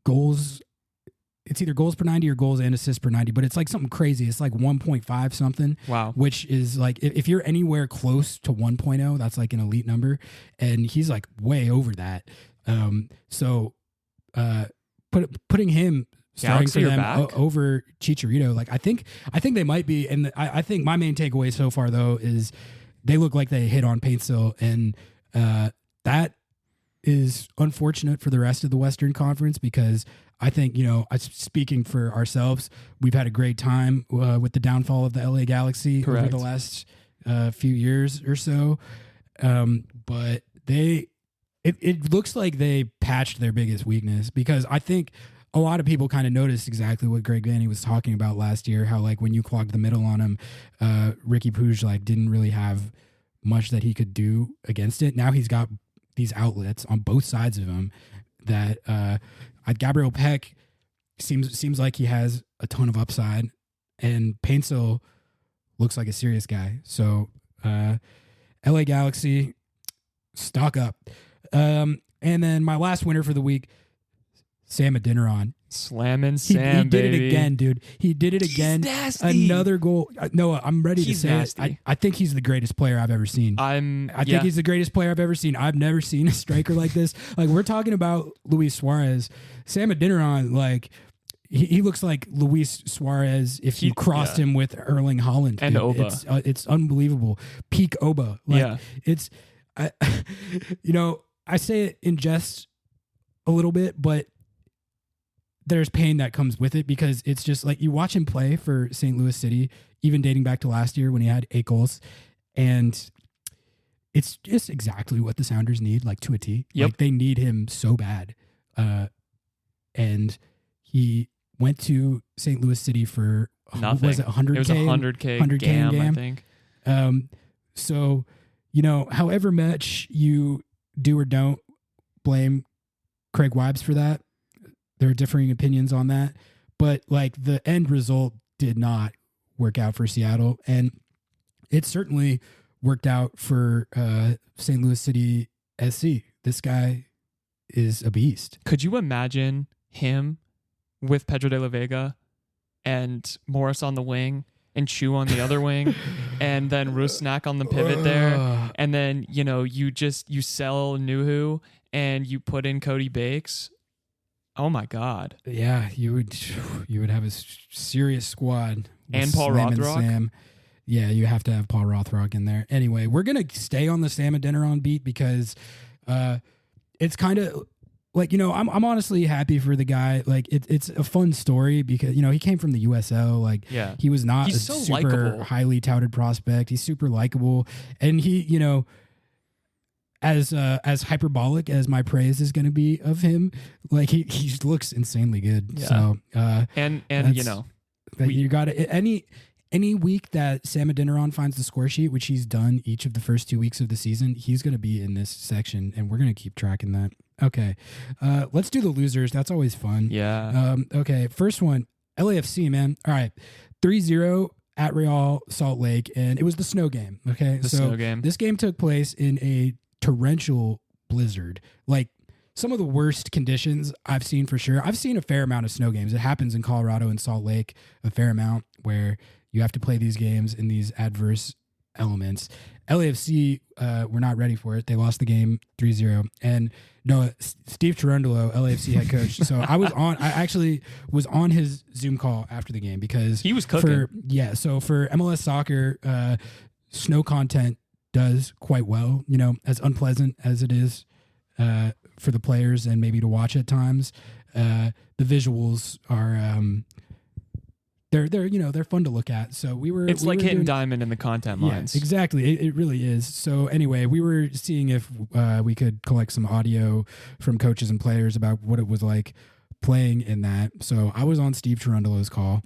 A: goals, it's either goals per 90 or goals and assists per 90, but it's like something crazy. It's like 1.5 something.
B: Wow. Which
A: is like, if you're anywhere close to 1.0, that's like an elite number. And he's like way over that. Putting him starting for them over Chicharito, like I think they might be. And I think my main takeaway so far though is they look like they hit on Paintsil, and that is unfortunate for the rest of the Western Conference because I think, speaking for ourselves, we've had a great time with the downfall of the LA Galaxy over the last few years or so. But it looks like they patched their biggest weakness because I think a lot of people kind of noticed exactly what Greg Vanney was talking about last year, how like when you clogged the middle on him, Ricky Puig like didn't really have much that he could do against it. Now he's got these outlets on both sides of him that Gabriel Peck seems like he has a ton of upside, and Paintsil looks like a serious guy. So LA Galaxy, stock up. And then my last winner for the week, Sam Adeniran.
B: Slamming
A: He
B: Sam,
A: did
B: baby.
A: it again, dude. He did it again.
B: Nasty.
A: Another goal. Noah, I'm ready
B: He's
A: to say
B: nasty.
A: it. I think he's the greatest player I've ever seen. I think he's the greatest player I've ever seen. I've never seen a striker like this. Like, we're talking about Luis Suarez. Sam Adeniran, like, he looks like Luis Suarez if you crossed him with Erling Haaland.
B: And Oba.
A: It's unbelievable. Peak Oba. Like, it's, I say it in jest a little bit, but there's pain that comes with it, because it's just like, you watch him play for St. Louis City, even dating back to last year when he had 8 goals, and it's just exactly what the Sounders need, like, to a T.
B: Yep.
A: Like, they need him so bad. And he went to St. Louis City for
B: nothing.
A: Was it 100K?
B: It was 100K GAM, I think.
A: So, however much you do or don't blame Craig Weibs for that, there are differing opinions on that, but like, the end result did not work out for Seattle, and it certainly worked out for St. Louis City SC. This guy is a beast.
B: Could you imagine him with Pedro de la Vega and Morris on the wing and Chu on the other wing, and then Rusnak on the pivot there, and then you sell Nuhu and you put in Cody Bakes? Oh my God!
A: Yeah, you would have a serious squad.
B: And Paul Rothrock.
A: Sam. Yeah, you have to have Paul Rothrock in there. Anyway, we're gonna stay on the Sam Adeniran beat, because it's kind of like, I'm honestly happy for the guy. Like, it's a fun story, because he came from the USL. Like, he was not
B: He's
A: a
B: so
A: super
B: likable.
A: highly touted prospect. He's super likable, and he as hyperbolic as my praise is going to be of him, like, he looks insanely good.
B: Yeah.
A: So
B: and
A: you got to any week that Sam Adeniran finds the score sheet, which he's done each of the first 2 weeks of the season, he's going to be in this section, and we're going to keep tracking that. Okay, let's do the losers. That's always fun.
B: Yeah.
A: Okay, first one, LAFC, man. All right, 3-0 at Real Salt Lake, and it was the snow game. Okay,
B: Snow game.
A: This game took place in a torrential blizzard, like some of the worst conditions I've seen for sure. I've seen a fair amount of snow games. It happens in Colorado and Salt Lake a fair amount, where you have to play these games in these adverse elements. LAFC were not ready for it. They lost the game 3-0. And no, Steve Cherundolo, LAFC head coach. So I actually was on his Zoom call after the game, because
B: he was cooking.
A: So for MLS soccer, snow content does quite well, as unpleasant as it is for the players and maybe to watch at times. The visuals are they're fun to look at. So it's
B: like hitting diamond in the content lines.
A: Yeah, exactly. It really is. So anyway, we were seeing if we could collect some audio from coaches and players about what it was like playing in that. So I was on Steve Cherundolo's call,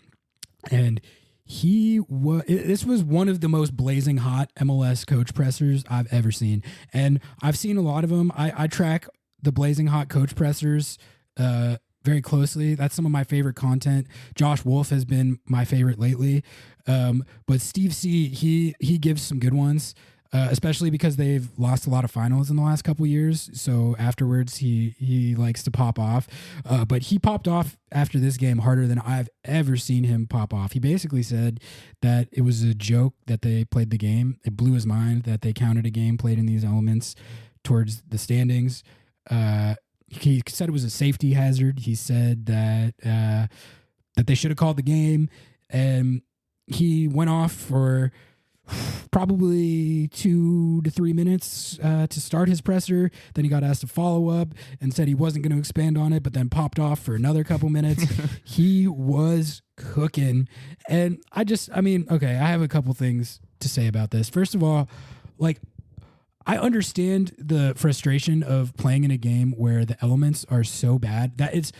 A: and this was one of the most blazing hot MLS coach pressers I've ever seen. And I've seen a lot of them. I track the blazing hot coach pressers very closely. That's some of my favorite content. Josh Wolf has been my favorite lately. But Steve C, he gives some good ones, especially because they've lost a lot of finals in the last couple of years. So afterwards, he likes to pop off. But he popped off after this game harder than I've ever seen him pop off. He basically said that it was a joke that they played the game. It blew his mind that they counted a game played in these elements towards the standings. He said it was a safety hazard. He said that they should have called the game, and he went off for probably 2 to 3 minutes to start his presser. Then he got asked to follow up and said he wasn't going to expand on it, but then popped off for another couple minutes. He was cooking, and I have a couple things to say about this. First of all, like, I understand the frustration of playing in a game where the elements are so bad that it's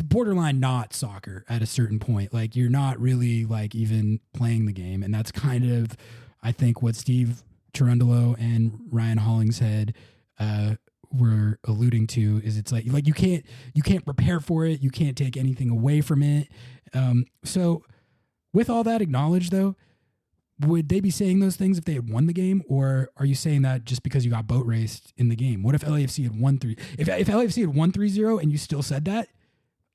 A: borderline not soccer at a certain point. Like, you're not really like even playing the game. And that's kind of, I think, what Steve Cherundolo and Ryan Hollingshead were alluding to, is it's like you can't prepare for it. You can't take anything away from it. So with all that acknowledged, though, would they be saying those things if they had won the game, or are you saying that just because you got boat raced in the game? What if LAFC had won 3? If LAFC had won 3-0 and you still said that,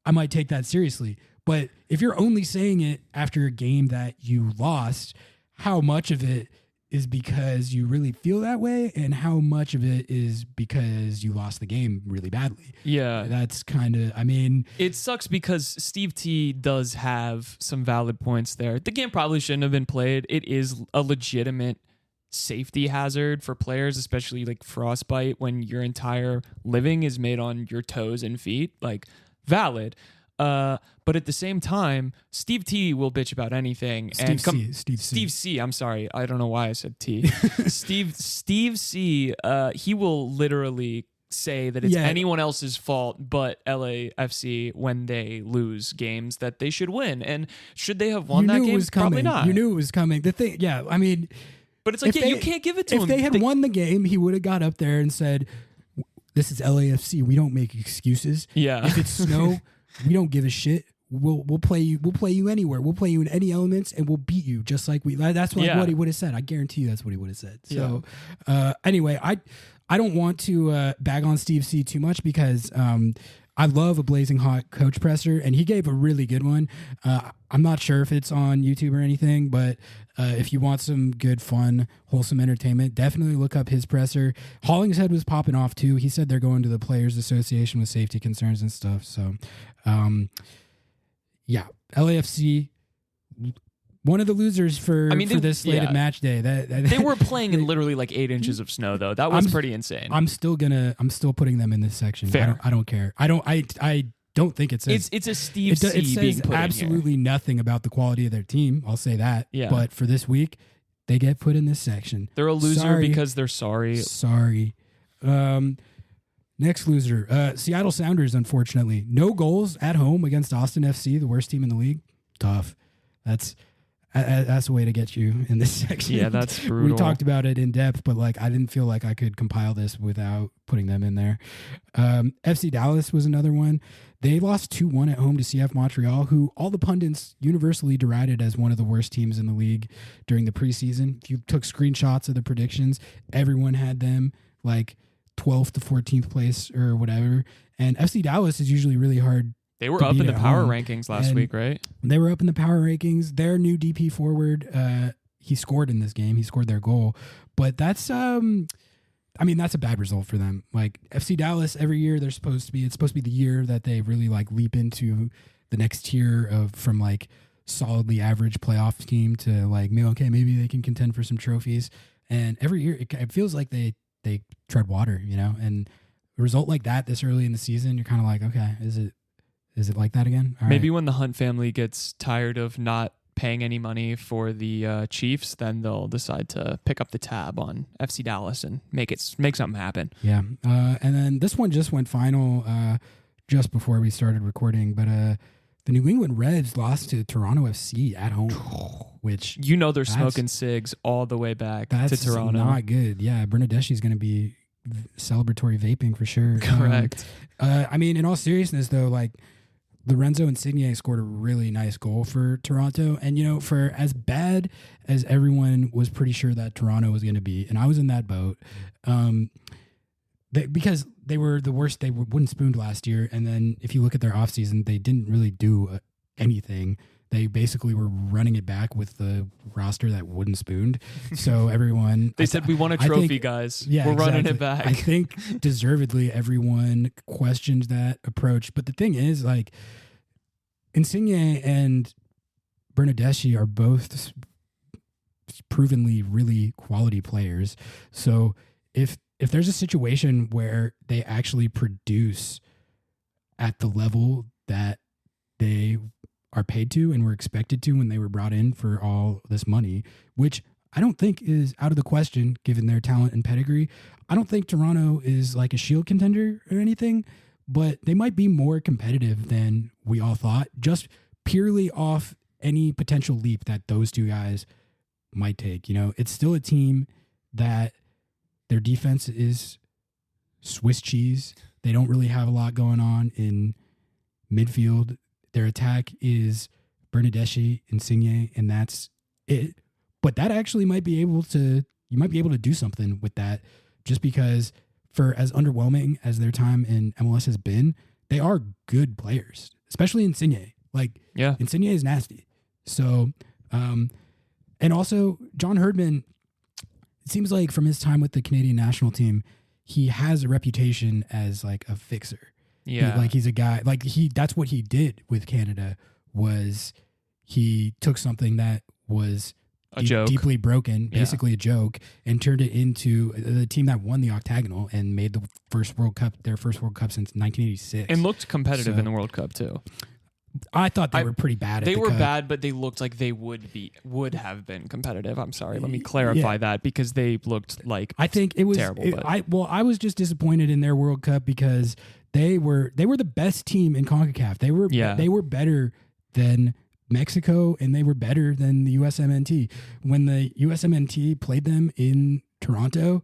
A: I might take that seriously. But if you're only saying it after a game that you lost, how much of it is because you really feel that way and how much of it is because you lost the game really badly?
B: Yeah.
A: That's kind of, I mean...
B: It sucks because Steve T does have some valid points there. The game probably shouldn't have been played. It is a legitimate safety hazard for players, especially like frostbite, when your entire living is made on your toes and feet. Like, valid. But at the same time, Steve T will bitch about anything. Steve C. I'm sorry. I don't know why I said T. Steve C. He will literally say that it's anyone else's fault but LAFC when they lose games that they should win. And should they have won that game? Probably not.
A: You knew it was coming. The thing, I mean...
B: But it's like, you can't give it to him.
A: If they had won the game, he would have got up there and said, this is LAFC. We don't make excuses.
B: Yeah.
A: If it's snow... We don't give a shit. We'll play you. We'll play you anywhere. We'll play you in any elements, and we'll beat you just like we. That's what he would have said. I guarantee you, that's what he would have said. So, anyway, I don't want to bag on Steve C too much because I love a blazing hot coach presser, and he gave a really good one. I'm not sure if it's on YouTube or anything, but if you want some good, fun, wholesome entertainment, definitely look up his presser. Hollingshead was popping off too. He said they're going to the Players Association with safety concerns and stuff. So, LAFC. One of the losers for this slate of match day.
B: They were playing in literally like 8 inches of snow, though. That was pretty insane.
A: I'm still putting them in this section.
B: Fair.
A: I don't care. I don't think it says
B: it's a Steve C.
A: It says absolutely nothing about the quality of their team. I'll say that.
B: Yeah.
A: But for this week, they get put in this section.
B: They're a loser because they're sorry.
A: Sorry. Next loser, Seattle Sounders. Unfortunately, no goals at home against Austin FC, the worst team in the league. Tough. That's a way to get you in this section.
B: Yeah, that's brutal.
A: We talked about it in depth, but like I didn't feel like I could compile this without putting them in there. FC Dallas was another one. They lost 2-1 at home to CF Montreal, who all the pundits universally derided as one of the worst teams in the league during the preseason. If you took screenshots of the predictions, everyone had them like 12th to 14th place or whatever. And FC Dallas is usually really hard.
B: They were up in the power rankings last week, right?
A: They were up in the power rankings. Their new DP forward, he scored in this game. He scored their goal. But that's, that's a bad result for them. Like FC Dallas, every year it's supposed to be the year that they really like leap into the next tier from like solidly average playoff team to like, maybe they can contend for some trophies. And every year it feels like they tread water, and a result like that this early in the season, you're kind of like, okay, is it like that again? All
B: Maybe
A: right.
B: when the Hunt family gets tired of not paying any money for the Chiefs, then they'll decide to pick up the tab on FC Dallas and make something happen.
A: Yeah. And then this one just went final just before we started recording, but the New England Reds lost to Toronto FC at home, which
B: they're smoking cigs all the way back to Toronto.
A: That's not good. Yeah, Bernadeschi's going to be celebratory vaping for sure.
B: Correct.
A: In all seriousness though, like Lorenzo Insigne scored a really nice goal for Toronto. And, for as bad as everyone was pretty sure that Toronto was going to be, and I was in that boat, because they were the worst. They were wooden spooned last year. And then if you look at their offseason, they didn't really do anything. They basically were running it back with the roster that wooden spooned. So everyone...
B: They said, we want a trophy, guys.
A: Yeah,
B: we're running it back.
A: I think deservedly everyone questioned that approach. But the thing is, like, Insigne and Bernadeschi are both provenly really quality players. So if there's a situation where they actually produce at the level that they are paid to and were expected to when they were brought in for all this money, which I don't think is out of the question given their talent and pedigree. I don't think Toronto is like a shield contender or anything, but they might be more competitive than we all thought, just purely off any potential leap that those two guys might take. It's still a team that their defense is Swiss cheese. They don't really have a lot going on in midfield. Their attack is Bernadeschi, Insigne, and that's it. But that actually might be able to do something with that, just because for as underwhelming as their time in MLS has been, they are good players. especially Insigne. Like,
B: Yeah.
A: Insigne is nasty. So, and also John Herdman, it seems like from his time with the Canadian national team, he has a reputation as like a fixer.
B: Yeah.
A: He's a guy, like that's what he did with Canada, was he took something that was
B: a joke.
A: Deeply broken, basically a joke, and turned it into the team that won the octagonal and made the first World Cup, their first World Cup since 1986.
B: And looked competitive in the World Cup too.
A: I thought they were pretty bad.
B: They were bad, but they looked like they would have been competitive. I'm sorry. Let me clarify that, because they looked like
A: I think it was
B: terrible.
A: I was just disappointed in their World Cup because they were the best team in CONCACAF. They were better than Mexico, and they were better than the USMNT. When the USMNT played them in Toronto,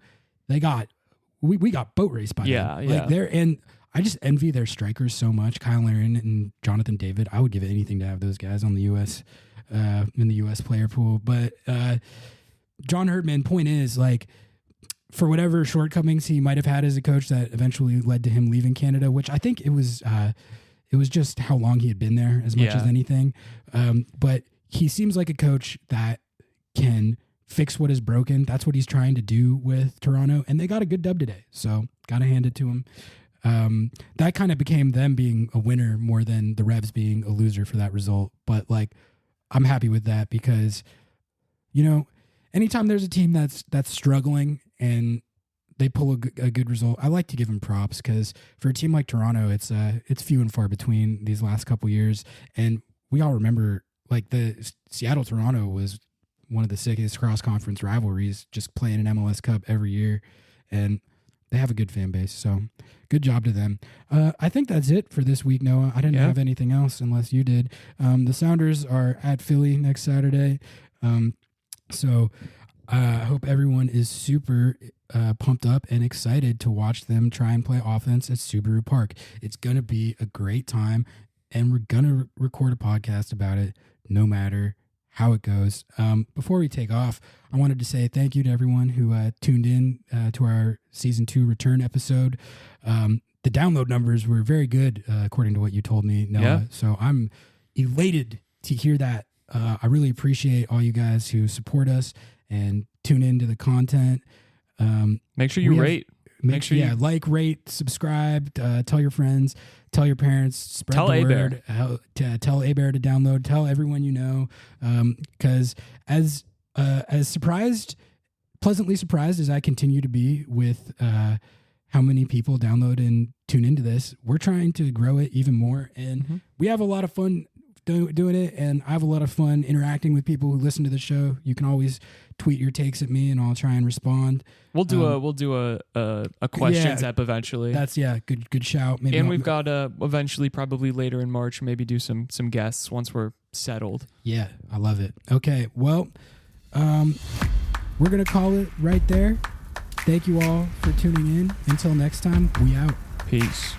A: we got boat raced by them. Like and I just envy their strikers so much, Kyle Larin and Jonathan David. I would give anything to have those guys on the US in the US player pool. But John Herdman, point is, like, for whatever shortcomings he might have had as a coach that eventually led to him leaving Canada, which I think it was just how long he had been there as much as anything. But he seems like a coach that can fix what is broken. That's what he's trying to do with Toronto. And they got a good dub today. So got to hand it to him. That kind of became them being a winner more than the Revs being a loser for that result. But like, I'm happy with that because, anytime there's a team that's struggling and they pull a good result, I like to give them props, because for a team like Toronto, it's few and far between these last couple years. And we all remember, like, the Seattle-Toronto was one of the sickest cross-conference rivalries, just playing an MLS Cup every year. And they have a good fan base, so good job to them. I think that's it for this week, Noah. I didn't have anything else unless you did. The Sounders are at Philly next Saturday. So I hope everyone is super pumped up and excited to watch them try and play offense at Subaru Park. It's going to be a great time, and we're going to record a podcast about it no matter how it goes. Before we take off, I wanted to say thank you to everyone who tuned in to our season 2 return episode. The download numbers were very good, according to what you told me, Noah.
B: Yeah.
A: So I'm elated to hear that. I really appreciate all you guys who support us and tune into the content.
B: Make sure you rate. Make sure you
A: like, rate, subscribe, tell your friends, tell your parents, spread
B: tell
A: the
B: word.
A: Tell A-Bear to download, tell everyone you know. Because as pleasantly surprised as I continue to be with how many people download and tune into this, we're trying to grow it even more. And we have a lot of fun doing it, and I have a lot of fun interacting with people who listen to the show. You can always tweet your takes at me, and I'll try and respond.
B: We'll do a questions app eventually.
A: That's good shout. Maybe
B: and we've got eventually, probably later in March, maybe do some guests once we're settled.
A: Yeah, I love it. Okay, well, we're gonna call it right there. Thank you all for tuning in. Until next time, we out.
B: Peace.